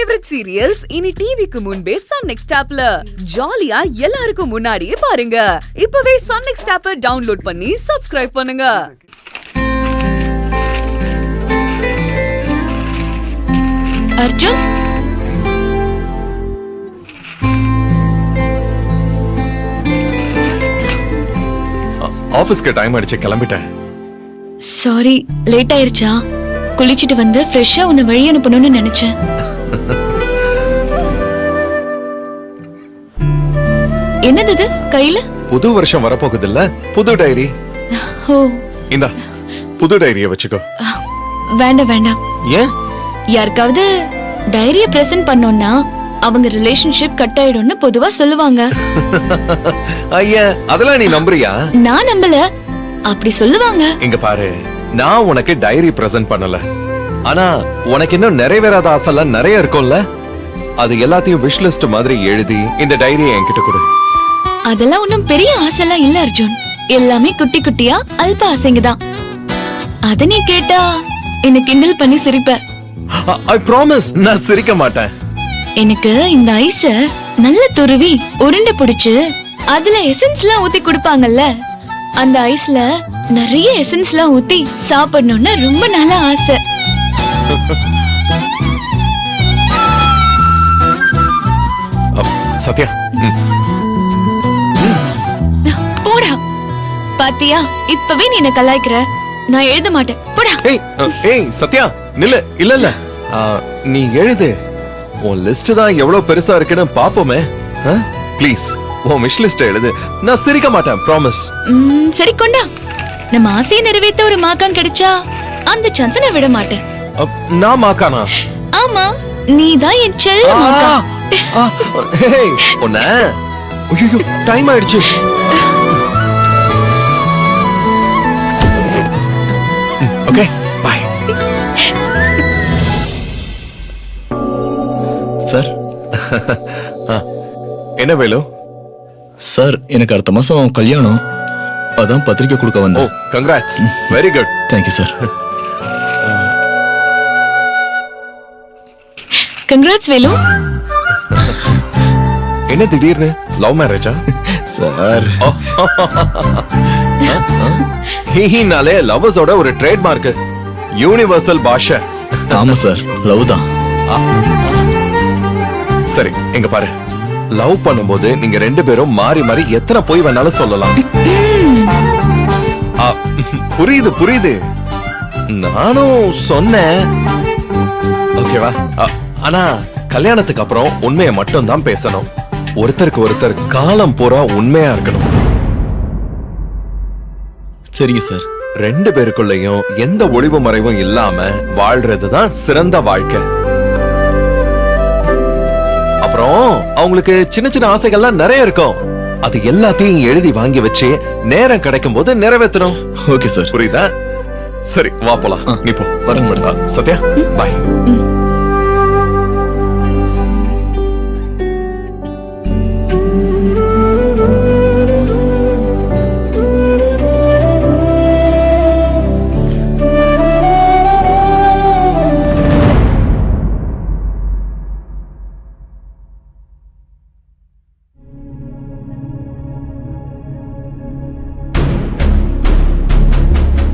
Favourite serials இனி டிவிக்கு முன்பே சன் நெக்ஸ்ட் ஆப்ல ஜாலியா எல்லாருக்கும் முன்னாடியே பாருங்க. இப்பவே சன் நெக்ஸ்ட் ஆப்பை டவுன்லோட் பண்ணி சப்ஸ்கிரைப் பண்ணுங்க. அர்ஜுன், ஆபீஸ்க்கு டைம் ஆயிடுச்சு, கிளம்பிட்டேன். சாரி, லேட் ஆயிருச்சா? குளிச்சிட்டு வந்து ஃப்ரெஷ்ஷா உன்னை வழி அனுப்பணும்னு நினைச்சேன். என்னது இது கையில? புது வருஷம் வரப்போகுது இல்ல, புது டைரி. ஓ, இந்தா புது டைரிய வச்சுக்கோ. வேண்டாம் வேண்டாம். ஏன்? யாருக்காவது டைரிய பிரசன்ட் பண்ணோம்னா அவங்க ரிலேஷன்ஷிப் கட் ஆயிடும்னு பொதுவா சொல்லுவாங்க. ஐயா, அதெல்லாம் நீ நம்புறியா? நான் நம்பல, அப்படி சொல்லுவாங்க. இங்க பாரு, நான் உனக்கு டைரி பிரசன்ட் பண்ணல, ஆனா உனக்கு இன்னும் நிறைவேறாத ஆசைலாம் நிறைய இருக்கும்ல, அது எல்லாத்தையும் விஷ் லிஸ்ட் மாதிரி எழுதி இந்த டைரியை என்கிட்ட கொடு. அதெல்லாம் ஒன்னும் பெரிய ஆசைலாம் இல்ல அர்ஜுன், எல்லாமே குட்டி குட்டியா அல்ப ஆசைங்க தான். அத நீ கேட்டா என்ன கிண்டல் பண்ணி சிரிப்ப. I promise நான் சிரிக்க மாட்டேன். எனக்கு இந்த ஐஸ நல்ல துருவி உருண்டை பிடிச்சு அதுல எசன்ஸ்லாம் ஊத்தி குடுப்பாங்கல்ல, அந்த ஐஸ்ல நிறைய எசன்ஸ்லாம் ஊத்தி சாப்பிடணும்னு ரொம்ப நல்ல ஆசை. சத்யா, போடா. பாத்தியா, இப்பவே நீ என்ன கலாய்க்கிற. நான் எழுத மாட்டேன், போடா. ஏய் சத்யா, நில்லு. இல்ல இல்ல, நீ எழுது. உன் லிஸ்ட் தான் எவ்வளவு பெருசா இருக்குன்னு பாப்போமே. ப்ளீஸ் உன் விஷ் லிஸ்ட் எழுது. நான் சிரிக்க மாட்டேன், ப்ராமிஸ். சரி, கொண்டா. நம்ம ஆசையை நிறைவேற்ற ஒரு மாக்கம் கிடைச்சா அந்த சான்ஸ் நான் விட மாட்டேன். நான் மாக்கானா? ஆமா, நீதான் என் செல்ல மாக்கா. ஏய், உன்ன ஐயோ, டைம் ஆயிடுச்சு. Okay, bye. சார். என்ன வேலு? சார், எனக்கு அடுத்த மாசம் கல்யாணம், அதான் பத்திரிக்கை கொடுக்க வந்தேன். ஓ, congrats. Very good. Thank you sir. Congrats Velu. என்ன திடீர்னு லவ் மேரேஜா? சார், ஹீஹினாலே லவ்வர்ஸோட ஒரு ட்ரேட்மார்க், யூனிவர்சல் பாஷை. ஆமா சார், லவ் தான். சரி, எங்க பாரு, லவ் பண்ணும்போது நீங்க ரெண்டு பேரும் மாறி மாறி எத்தனை போய் வேணாலும் சொல்லலாம். புரியுது புரியுது, நானும் சொன்னேன். ஓகேவா? ஆனா கல்யாணத்துக்கு அப்புறம் உண்மையை மட்டும் தான் பேசணும். ஒருத்தருக்கு ஒருத்தர் காலம் பூரா உண்மையா இருக்கணும். சரிங்க சார். ரெண்டு பேருக்குள்ளயும் எந்த ஒளிவு மறைவும் இல்லாம வாழ்றதுதான் சிறந்த வாழ்க்கை. அப்புறம் அவங்களுக்கு சின்ன சின்ன ஆசைகள்லாம் நிறைய இருக்கும், அது எல்லாத்தையும் எழுதி வாங்கி வச்சு நேரம் கிடைக்கும் போது நிறைவேற்றணும். Okay sir. புரியுதா? சரி, வா போலாம். நீ போ. வரேன் மேடம். சத்யா, பாய்.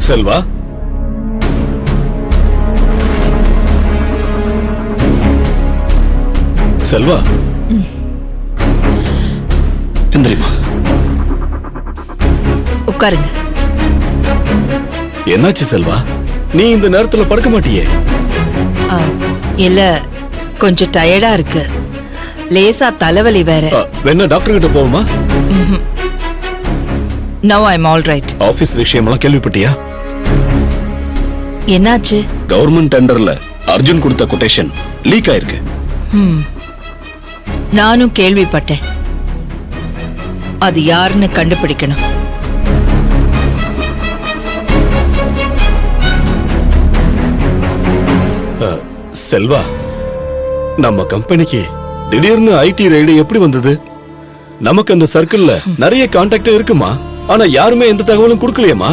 செல்வா, செல்வா, எந்திரிமா. உட்காருங்க. என்னாச்சு செல்வா? நீ இந்த நேரத்துல படுக்க மாட்டியே? இல்ல, கொஞ்சம் டயர்டா இருக்கு, லேசா தலைவலி வேற. வேணா டாக்டர் கிட்ட போவோமா? நோ, ஐ அம் ஆல் ரைட். ஆபீஸ் விஷயமெல்லாம் கேள்விப்பட்டியா? என்னாச்சு? கவர்மெண்ட் டெண்டர்ல அர்ஜுன் கொடுத்த கொட்டேஷன் லீக் ஆயிருக்கு. நானும் கேள்விப்பட்டேன். அது யாருன்னு கண்டுபிடிக்கணும். செல்வா, நம்ம கம்பெனிக்கு திடீர்னு ஐடி ரைடு எப்படி வந்தது? நமக்கு அந்த சர்க்கிள்ல நிறைய கான்டாக்ட் இருக்குமா, ஆனா யாருமே எந்த தகவலும் கொடுக்கலையேமா.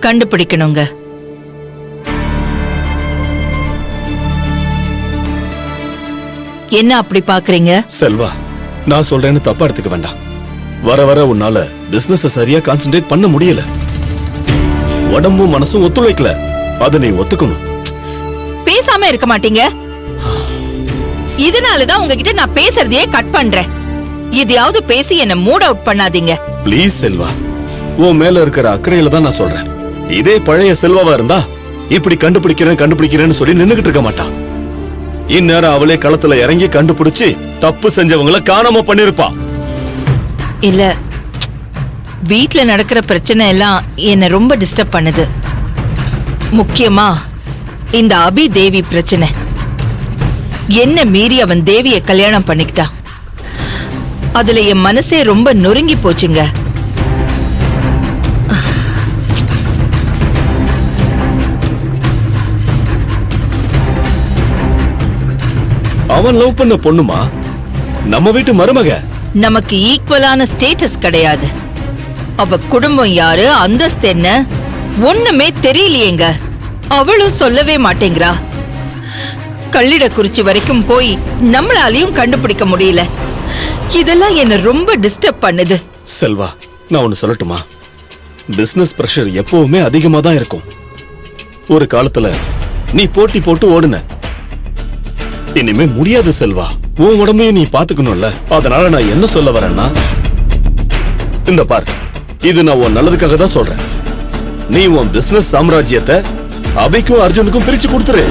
கண்டுபிடிக்கணுங்க. என்ன அப்படி பாக்குறீங்க? செல்வா, நான் சொல்றேன்னு தப்பா எடுத்துக்க வேண்டாம். வர வர உன்னால பிசினஸ் சரியா கான்சென்ட்ரேட் பண்ண முடியல. உடம்பும் மனசும் ஒத்துழைக்கல. அதை நீ ஒத்துக்கணும். பேசாம இருக்க மாட்டீங்க? இதனாலதான் உங்ககிட்ட நான் பேசுறதையே கட் பண்றேன். எதையாவது பேசி என்ன மூட் அவுட் பண்ணாதீங்க. ப்ளீஸ் செல்வா, உன் மேல இருக்கிற அக்கறையில தான் நான் சொல்றேன். இதே பழைய செல்வாவா இருந்தா இப்படி கண்டுபிடிக்கிறேன்னு சொல்லி நின்னுகிட்டு இருக்க மாட்டா. இந்நேரம் அவளே களத்துல இறங்கி கண்டுபிடிச்சு தப்பு செஞ்சவங்கள காணாம பண்ணிருப்பா. இல்ல, வீட்ல நடக்கிற பிரச்சனை எல்லாம் என்ன ரொம்ப டிஸ்டர்ப் பண்ணுது. முக்கியமா இந்த அபி தேவி பிரச்சனை. என்ன மீறி அவன் தேவிய கல்யாணம் பண்ணிக்கிட்டான். அதுல என் மனசே ரொம்ப நொறுங்கி போச்சுங்க. அவன் லவ் பண்ண பொண்ணுமா? நம்ம வீட்டு மருமக. நமக்கு ஈக்குவலான ஸ்டேட்டஸ் கிடையாது. அவ குடும்பம் யாரு, அந்தஸ்து என்ன, ஒண்ணுமே தெரியலையேங்க. அவளும் சொல்லவே மாட்டேங்கிறா. கள்ளிடக்குறிச்சி வரைக்கும் போய் நம்மளாலையும் கண்டுபிடிக்க முடியல. இதெல்லாம் என்ன ரொம்ப டிஸ்டர்ப் பண்ணுது. செல்வா, நான் ஒன்னு சொல்லட்டுமா? பிசினஸ் பிரஷர் எப்பவுமே அதிகமா தான் இருக்கும். ஒரு காலத்துல நீ போட்டி போட்டு ஓடுன. இனிமே முடியாது செல்வா. உன் உடம்பையும் நீ பாத்துக்கணும்ல. அதனால நான் என்ன சொல்ல வரேன்னா, இந்த பார், இது நான் உன் நல்லதுக்காக தான் சொல்றேன். நீ உன் பிசினஸ் சாம்ராஜ்யத்தை அபிக்கும் அர்ஜுனுக்கும் பிரிச்சு கொடுத்துரு.